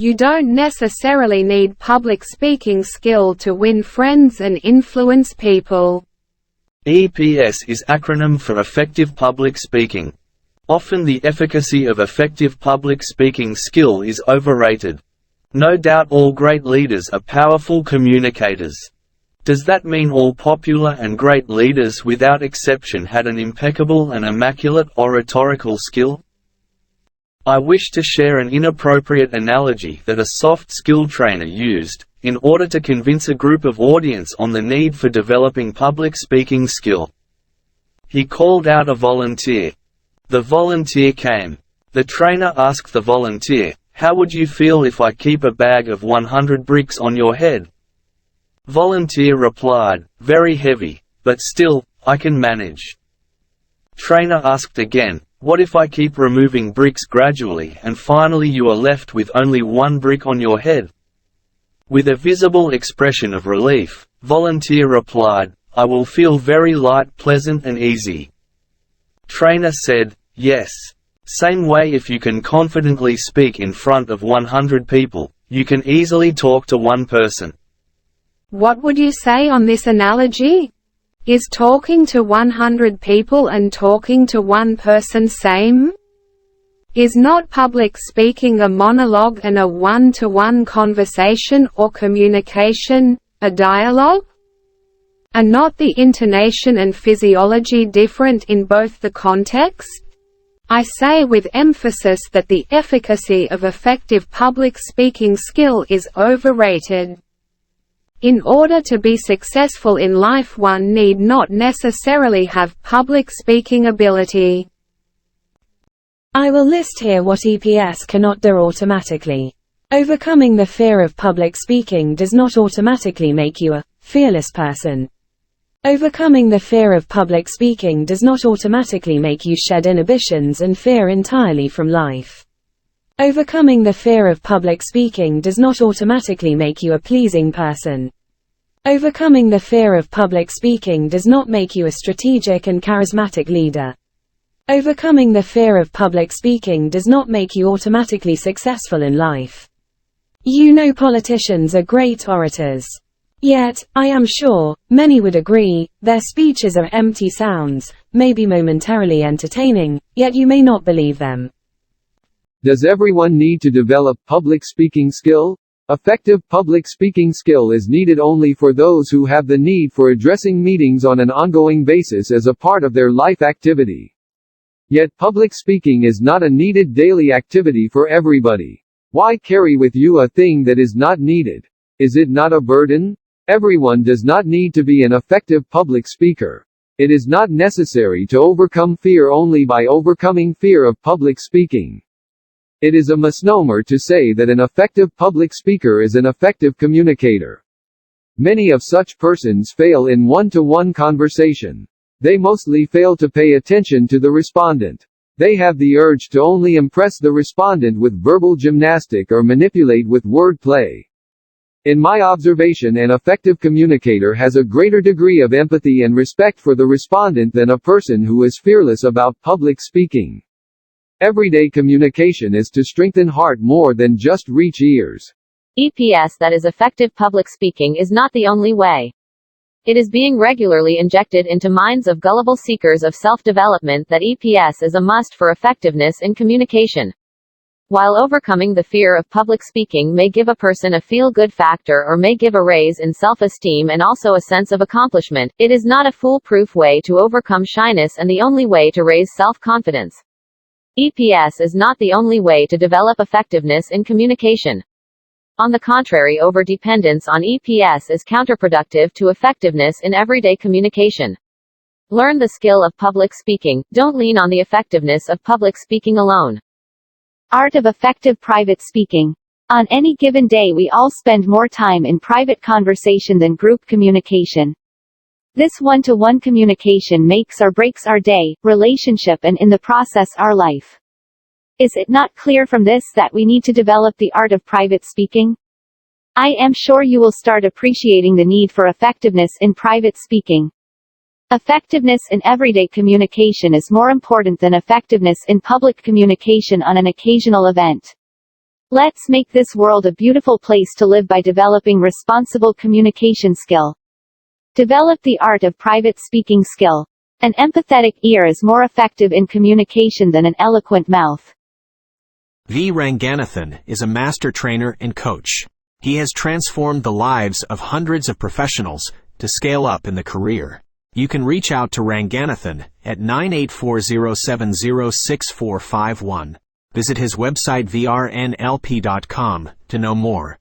You don't necessarily need public speaking skill to win friends and influence people. EPS is acronym for effective public speaking. Often the efficacy of effective public speaking skill is overrated. No doubt all great leaders are powerful communicators. Does that mean all popular and great leaders without exception had an impeccable and immaculate oratorical skill? I wish to share an inappropriate analogy that a soft skill trainer used, in order to convince a group of audience on the need for developing public speaking skill. He called out a volunteer. The volunteer came. The trainer asked the volunteer, "How would you feel if I keep a bag of 100 bricks on your head?" Volunteer replied, "Very heavy, but still, I can manage." Trainer asked again, "What if I keep removing bricks gradually and finally you are left with only one brick on your head?" With a visible expression of relief, volunteer replied, "I will feel very light, pleasant and easy." Trainer said, "Yes. Same way if you can confidently speak in front of 100 people, you can easily talk to one person." What would you say on this analogy? Is talking to 100 people and talking to one person same? Is not public speaking a monologue and a one-to-one conversation or communication, a dialogue? Are not the intonation and physiology different in both the context? I say with emphasis that the efficacy of effective public speaking skill is overrated. In order to be successful in life, one need not necessarily have public speaking ability. I will list here what EPS cannot do automatically. Overcoming the fear of public speaking does not automatically make you a fearless person. Overcoming the fear of public speaking does not automatically make you shed inhibitions and fear entirely from life. Overcoming the fear of public speaking does not automatically make you a pleasing person. Overcoming the fear of public speaking does not make you a strategic and charismatic leader. Overcoming the fear of public speaking does not make you automatically successful in life. You know, politicians are great orators. Yet, I am sure, many would agree, their speeches are empty sounds, maybe momentarily entertaining, yet you may not believe them. Does everyone need to develop public speaking skill? Effective public speaking skill is needed only for those who have the need for addressing meetings on an ongoing basis as a part of their life activity. Yet public speaking is not a needed daily activity for everybody. Why carry with you a thing that is not needed? Is it not a burden? Everyone does not need to be an effective public speaker. It is not necessary to overcome fear only by overcoming fear of public speaking. It is a misnomer to say that an effective public speaker is an effective communicator. Many of such persons fail in one-to-one conversation. They mostly fail to pay attention to the respondent. They have the urge to only impress the respondent with verbal gymnastic or manipulate with word play. In my observation, an effective communicator has a greater degree of empathy and respect for the respondent than a person who is fearless about public speaking. Everyday communication is to strengthen heart more than just reach ears. EPS, that is effective public speaking, is not the only way. It is being regularly injected into minds of gullible seekers of self-development that EPS is a must for effectiveness in communication. While overcoming the fear of public speaking may give a person a feel-good factor or may give a raise in self-esteem and also a sense of accomplishment, it is not a foolproof way to overcome shyness and the only way to raise self-confidence. EPS is not the only way to develop effectiveness in communication. On the contrary, over-dependence on EPS is counterproductive to effectiveness in everyday communication. Learn the skill of public speaking, don't lean on the effectiveness of public speaking alone. Art of effective private speaking. On any given day, we all spend more time in private conversation than group communication. This one-to-one communication makes or breaks our day, relationship, and in the process our life. Is it not clear from this that we need to develop the art of private speaking? I am sure you will start appreciating the need for effectiveness in private speaking. Effectiveness in everyday communication is more important than effectiveness in public communication on an occasional event. Let's make this world a beautiful place to live by developing responsible communication skill. Develop the art of private speaking skill. An empathetic ear is more effective in communication than an eloquent mouth. V. Ranganathan is a master trainer and coach. He has transformed the lives of hundreds of professionals to scale up in the career. You can reach out to Ranganathan at 9840706451. Visit his website vrnlp.com to know more.